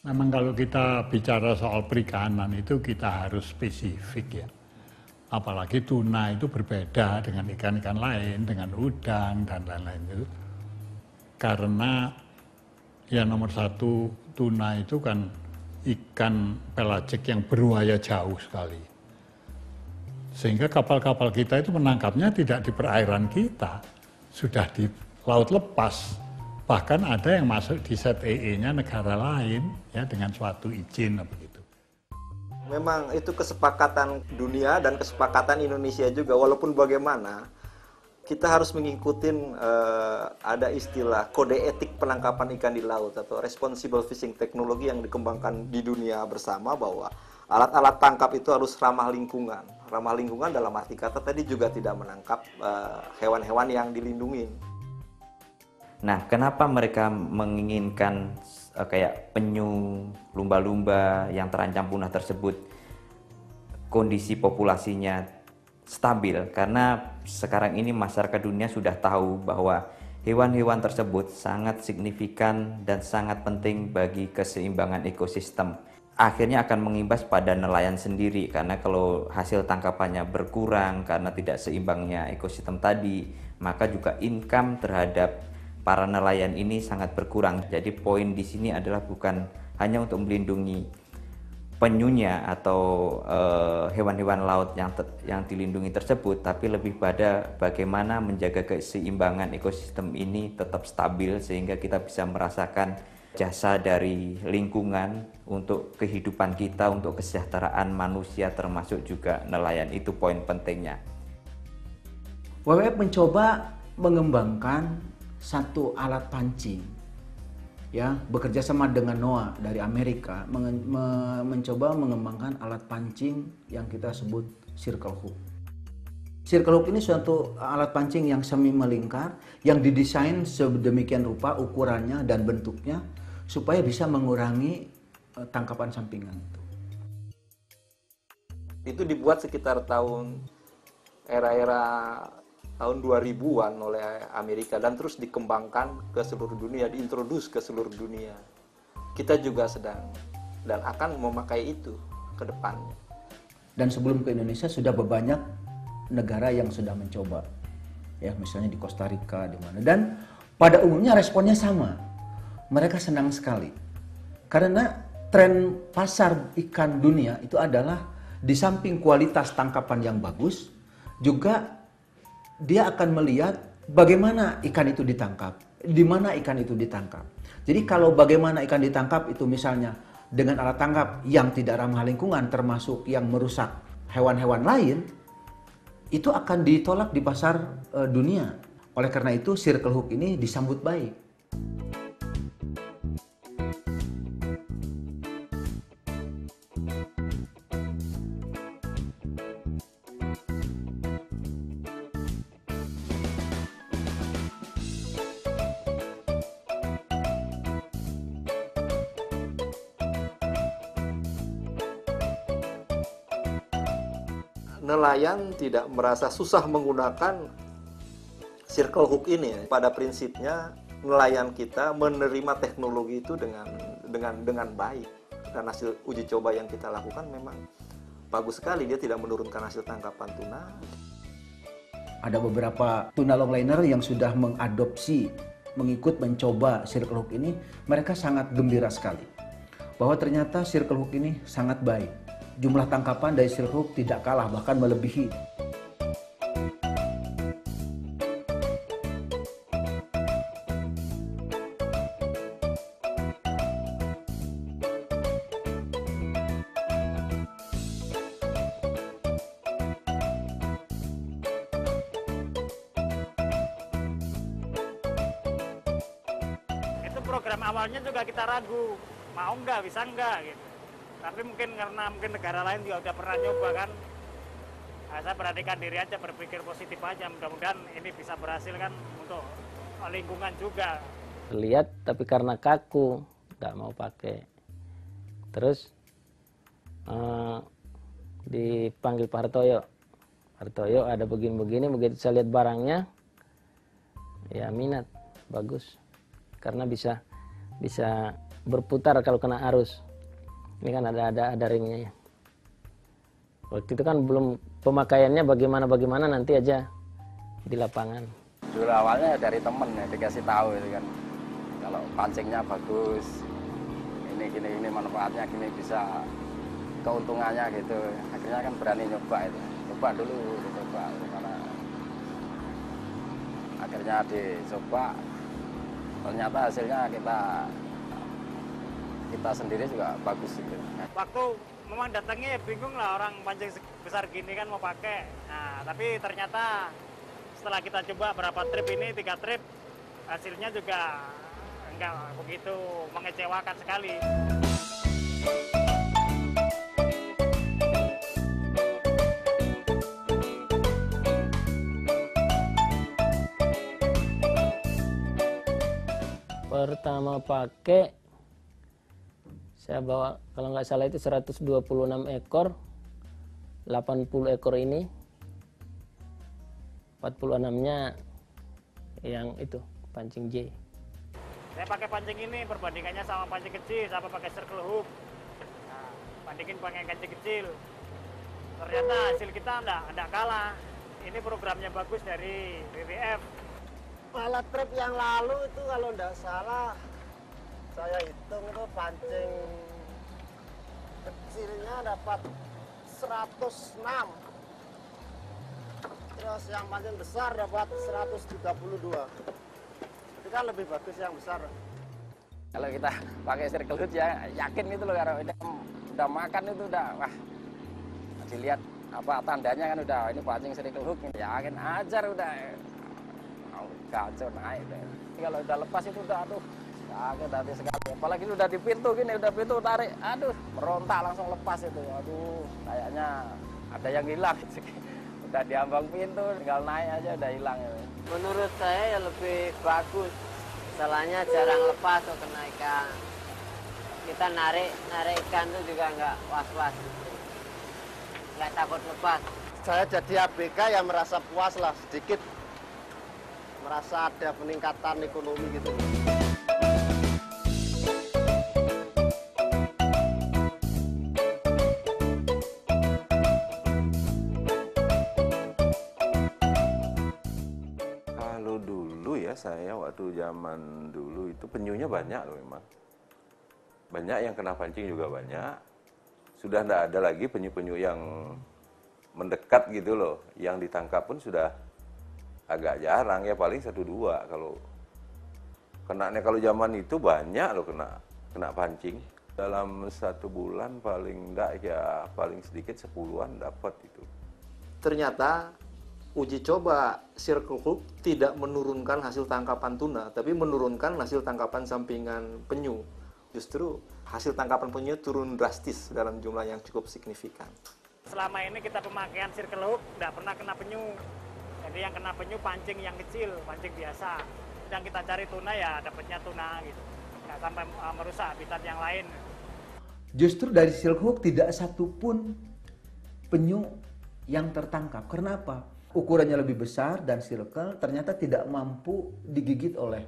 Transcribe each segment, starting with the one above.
Memang kalau kita bicara soal perikanan itu kita harus spesifik ya. Apalagi tuna itu berbeda dengan ikan-ikan lain, dengan udang dan lain-lain itu. Karena ya nomor satu, tuna itu kan ikan pelagik yang beruaya jauh sekali. Sehingga kapal-kapal kita itu menangkapnya tidak di perairan kita, sudah di laut lepas. Bahkan ada yang masuk di ZEE-nya negara lain ya dengan suatu izin begitu. Memang itu kesepakatan dunia dan kesepakatan Indonesia juga. Walaupun bagaimana, kita harus mengikuti ada istilah kode etik penangkapan ikan di laut atau responsible fishing teknologi yang dikembangkan di dunia bersama, bahwa alat-alat tangkap itu harus ramah lingkungan. Ramah lingkungan dalam arti kata tadi juga tidak menangkap hewan-hewan yang dilindungi. Nah, kenapa mereka menginginkan kayak penyu, lumba-lumba yang terancam punah tersebut kondisi populasinya stabil? Karena sekarang ini masyarakat dunia sudah tahu bahwa hewan-hewan tersebut sangat signifikan dan sangat penting bagi keseimbangan ekosistem. Akhirnya akan mengimbas pada nelayan sendiri, karena kalau hasil tangkapannya berkurang karena tidak seimbangnya ekosistem tadi, maka juga income terhadap para nelayan ini sangat berkurang. Jadi poin di sini adalah bukan hanya untuk melindungi penyunya atau hewan-hewan laut yang dilindungi tersebut, tapi lebih pada bagaimana menjaga keseimbangan ekosistem ini tetap stabil sehingga kita bisa merasakan jasa dari lingkungan untuk kehidupan kita, untuk kesejahteraan manusia termasuk juga nelayan. Itu poin pentingnya. WWF mencoba mengembangkan satu alat pancing, ya, bekerja sama dengan NOAA dari Amerika, mencoba mengembangkan alat pancing yang kita sebut circle hook. Circle hook ini suatu alat pancing yang semi melingkar, yang didesain sedemikian rupa ukurannya dan bentuknya supaya bisa mengurangi tangkapan sampingan itu. Itu dibuat sekitar era-era tahun 2000-an oleh Amerika dan terus dikembangkan ke seluruh dunia, diintroduce ke seluruh dunia. Kita juga sedang dan akan memakai itu ke depannya. Dan sebelum ke Indonesia sudah banyak negara yang sudah mencoba. Ya, misalnya di Costa Rica, di mana. Dan pada umumnya responnya sama. Mereka senang sekali. Karena tren pasar ikan dunia itu adalah di samping kualitas tangkapan yang bagus, juga dia akan melihat bagaimana ikan itu ditangkap, di mana ikan itu ditangkap. Jadi kalau bagaimana ikan ditangkap itu misalnya dengan alat tangkap yang tidak ramah lingkungan, termasuk yang merusak hewan-hewan lain, itu akan ditolak di pasar dunia. Oleh karena itu circle hook ini disambut baik. Nelayan tidak merasa susah menggunakan circle hook ini. Pada prinsipnya nelayan kita menerima teknologi itu dengan baik. Dan hasil uji coba yang kita lakukan memang bagus sekali. Dia tidak menurunkan hasil tangkapan tuna. Ada beberapa tuna longliner yang sudah mengadopsi, mencoba circle hook ini. Mereka sangat gembira sekali bahwa ternyata circle hook ini sangat baik. Jumlah tangkapan dari circle hook tidak kalah, bahkan melebihi. Itu program awalnya juga kita ragu, mau nggak, bisa nggak gitu. Tapi mungkin karena negara lain juga udah pernah nyoba kan, saya perhatikan diri aja, berpikir positif aja. Mudah-mudahan ini bisa berhasil kan untuk lingkungan juga. Lihat tapi karena kaku nggak mau pakai. Terus dipanggil Pak Hartoyo. Hartoyo ada begini-begini, begitu saya lihat barangnya, ya minat, bagus. Karena bisa berputar kalau kena arus. Ini kan ada ringnya ya. Waktu itu kan belum pemakaiannya bagaimana nanti aja di lapangan. Dulu awalnya dari temen ya, dikasih tahu itu kan, kalau pancingnya bagus, ini manfaatnya gini, bisa keuntungannya gitu. Akhirnya kan berani nyoba itu, coba karena akhirnya dicoba, ternyata hasilnya kita sendiri juga bagus gitu. Waktu memang datangnya ya bingung lah, orang pancing besar gini kan mau pakai. Nah, tapi ternyata setelah kita coba berapa trip ini, 3 trip, hasilnya juga enggak begitu mengecewakan sekali. Pertama pakai, saya bawa kalau nggak salah itu 126 ekor, 80 ekor ini, 46-nya yang itu pancing J. Saya pakai pancing ini, perbandingannya sama pancing kecil, sama pakai circle hook. Nah, bandingin pakai pancing kecil. Ternyata hasil kita enggak kalah. Ini programnya bagus dari WWF. Malah trip yang lalu itu kalau enggak salah, saya hitung itu pancing kecilnya dapat 106. Terus yang pancing besar dapat 132. Itu kan lebih bagus yang besar. Kalau kita pakai circle hook ya yakin itu loh, karena udah makan itu udah wah, dilihat apa tandanya kan udah ini pancing circle hook, yakin ajar udah kacau naik deh. Kalau udah lepas itu udah aduh sakit hati sekali, apalagi udah di pintu gini, udah pintu tarik, aduh merontak langsung lepas itu, aduh kayaknya ada yang hilang. Udah diambang pintu, tinggal naik aja udah hilang ya. Menurut saya ya lebih bagus, salahnya jarang lepas atau kena ikan. Kita narik ikan tuh juga nggak was-was, nggak takut lepas. Saya jadi ABK ya merasa puas lah sedikit, merasa ada peningkatan ekonomi gitu. Kalau dulu ya, saya waktu zaman dulu itu penyunya banyak loh memang. Banyak yang kena pancing juga banyak. Sudah tidak ada lagi penyu-penyu yang mendekat gitu loh. Yang ditangkap pun sudah agak jarang ya, paling 1-2. Kalau kalau zaman itu banyak loh kena pancing. Dalam 1 bulan paling enggak ya paling sedikit 10-an dapat itu. Ternyata uji coba circle hook tidak menurunkan hasil tangkapan tuna, tapi menurunkan hasil tangkapan sampingan penyu. Justru hasil tangkapan penyu turun drastis dalam jumlah yang cukup signifikan. Selama ini kita pemakaian circle hook nggak pernah kena penyu. Jadi yang kena penyu pancing yang kecil, pancing biasa. Yang kita cari tuna ya dapatnya tuna gitu. Nggak sampai merusak habitat yang lain. Justru dari silk hook tidak satupun penyu yang tertangkap. Kenapa? Ukurannya lebih besar dan circle ternyata tidak mampu digigit oleh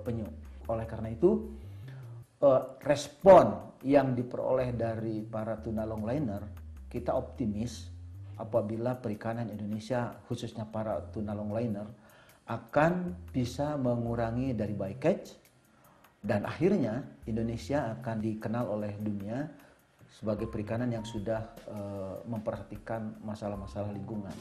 penyu. Oleh karena itu, respon yang diperoleh dari para tuna longliner, kita optimis apabila perikanan Indonesia, khususnya para tuna longliner, akan bisa mengurangi dari bycatch, dan akhirnya Indonesia akan dikenal oleh dunia sebagai perikanan yang sudah memperhatikan masalah-masalah lingkungan.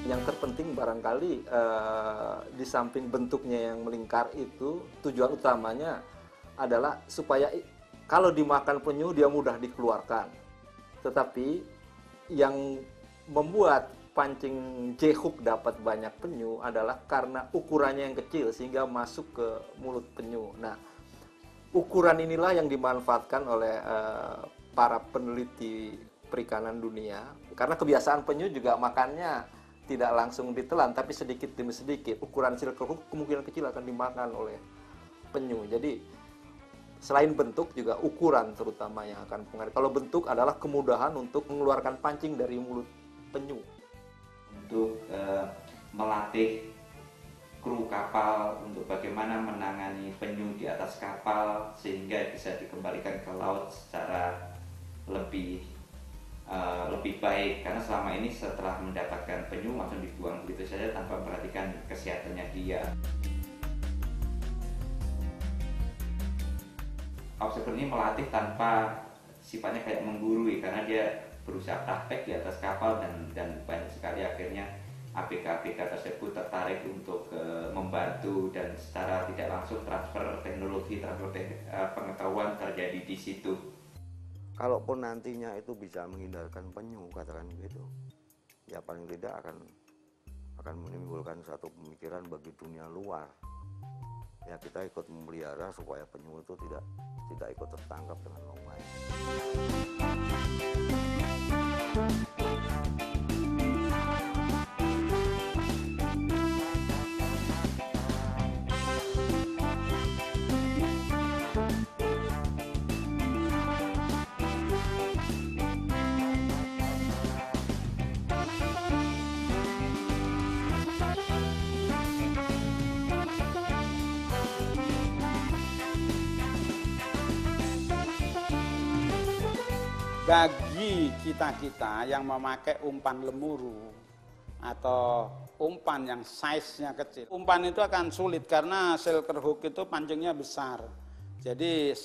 Yang terpenting barangkali di samping bentuknya yang melingkar itu, tujuan utamanya adalah supaya kalau dimakan penyu dia mudah dikeluarkan. Tetapi yang membuat pancing J-hook dapat banyak penyu adalah karena ukurannya yang kecil sehingga masuk ke mulut penyu. Nah, ukuran inilah yang dimanfaatkan oleh para peneliti perikanan dunia. Karena kebiasaan penyu juga makannya tidak langsung ditelan, tapi sedikit demi sedikit. Ukuran silkhook kemungkinan kecil akan dimakan oleh penyu. Jadi selain bentuk juga ukuran terutama yang akan mempengaruhi. Kalau bentuk adalah kemudahan untuk mengeluarkan pancing dari mulut penyu. Untuk melatih kru kapal untuk bagaimana menangani penyu di atas kapal sehingga bisa dikembalikan ke laut secara lebih baik, karena selama ini setelah mendapatkan penyu langsung dibuang begitu saja tanpa memperhatikan kesehatannya dia. Observer ini melatih tanpa sifatnya kayak menggurui, karena dia berusaha praktek di atas kapal dan banyak sekali akhirnya ABK-ABK tersebut tertarik untuk membantu dan secara tidak langsung transfer teknologi, pengetahuan terjadi di situ. Kalaupun nantinya itu bisa menghindarkan penyu, katakan begitu, ya paling tidak akan menimbulkan satu pemikiran bagi dunia luar. Ya kita ikut memelihara supaya penyu itu tidak ikut tertangkap dengan orang lain. Bagi kita-kita yang memakai umpan lemuru atau umpan yang size-nya kecil, umpan itu akan sulit karena silkhook itu pancingnya besar. Jadi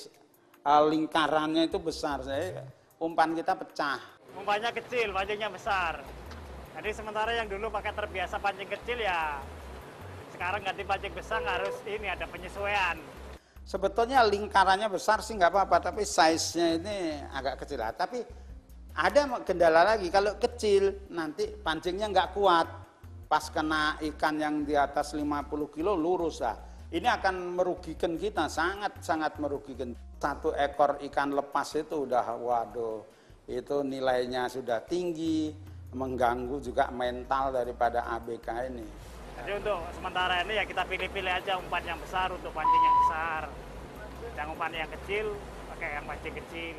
lingkarannya itu besar, jadi umpan kita pecah. Umpannya kecil, pancingnya besar. Jadi sementara yang dulu pakai terbiasa pancing kecil ya, sekarang ganti pancing besar harus ini ada penyesuaian. Sebetulnya lingkarannya besar sih nggak apa-apa, tapi size-nya ini agak kecil. Tapi ada kendala lagi, kalau kecil nanti pancingnya nggak kuat. Pas kena ikan yang di atas 50 kilo lurus lah. Ini akan merugikan kita, sangat-sangat merugikan. Satu ekor ikan lepas itu udah waduh, itu nilainya sudah tinggi, mengganggu juga mental daripada ABK ini. Jadi untuk sementara ini ya kita pilih-pilih aja umpan yang besar untuk pancing yang besar. Yang umpan yang kecil pakai yang pancing kecil.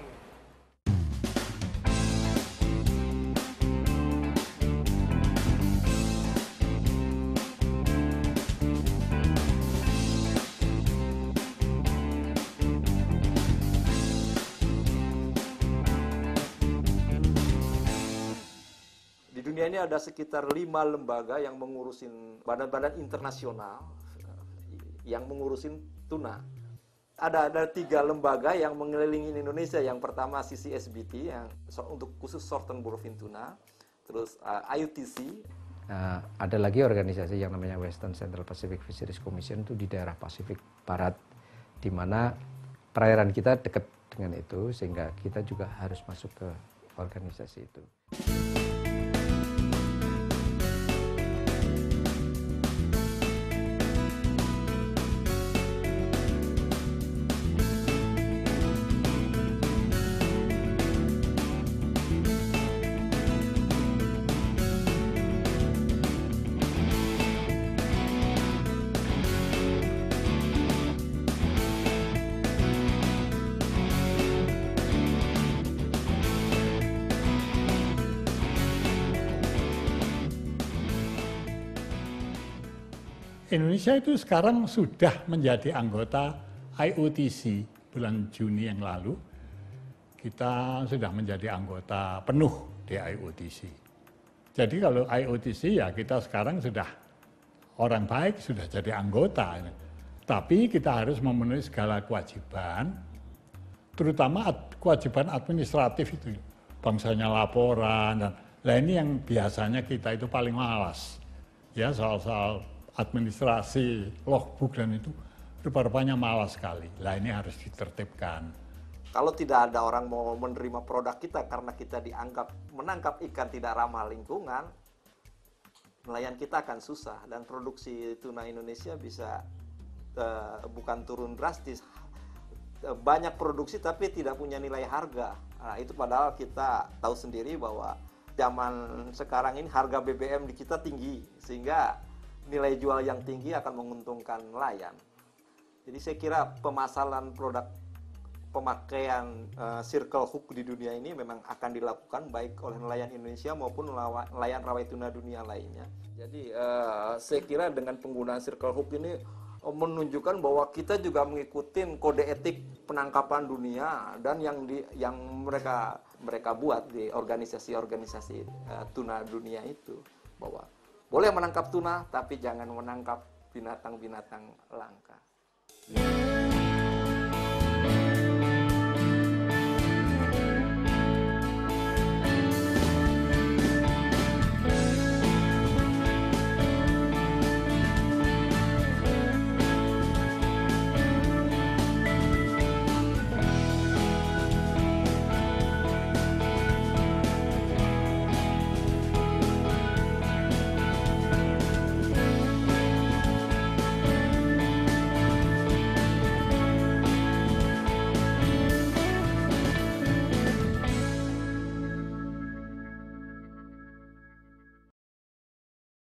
Dunia ini ada sekitar 5 lembaga yang mengurusin badan-badan internasional yang mengurusin tuna. Ada 3 lembaga yang mengelilingi Indonesia. Yang pertama CCSBT yang untuk khusus Southern Bluefin Tuna, terus IUTC. Ada lagi organisasi yang namanya Western Central Pacific Fisheries Commission, itu di daerah Pasifik Barat, di mana perairan kita dekat dengan itu, sehingga kita juga harus masuk ke organisasi itu. Indonesia itu sekarang sudah menjadi anggota IUTC bulan Juni yang lalu. Kita sudah menjadi anggota penuh di IUTC. Jadi kalau IUTC ya kita sekarang sudah orang baik, sudah jadi anggota. Tapi kita harus memenuhi segala kewajiban, terutama kewajiban administratif itu. Bangsanya laporan, dan ini yang biasanya kita itu paling malas. Ya soal-soal administrasi, logbook dan itu rupa-rupanya malas sekali. Lah ini harus ditertibkan. Kalau tidak ada orang mau menerima produk kita karena kita dianggap menangkap ikan tidak ramah lingkungan, nelayan kita akan susah dan produksi tuna Indonesia bisa bukan turun drastis. Banyak produksi tapi tidak punya nilai harga Nah, itu padahal kita tahu sendiri bahwa zaman sekarang ini harga BBM di kita tinggi, sehingga nilai jual yang tinggi akan menguntungkan nelayan. Jadi saya kira pemasaran produk pemakaian circle hook di dunia ini memang akan dilakukan baik oleh nelayan Indonesia maupun nelayan rawai tuna dunia lainnya. Jadi saya kira dengan penggunaan circle hook ini menunjukkan bahwa kita juga mengikuti kode etik penangkapan dunia dan yang mereka buat di organisasi-organisasi tuna dunia itu, bahwa boleh menangkap tuna tapi jangan menangkap binatang-binatang langka.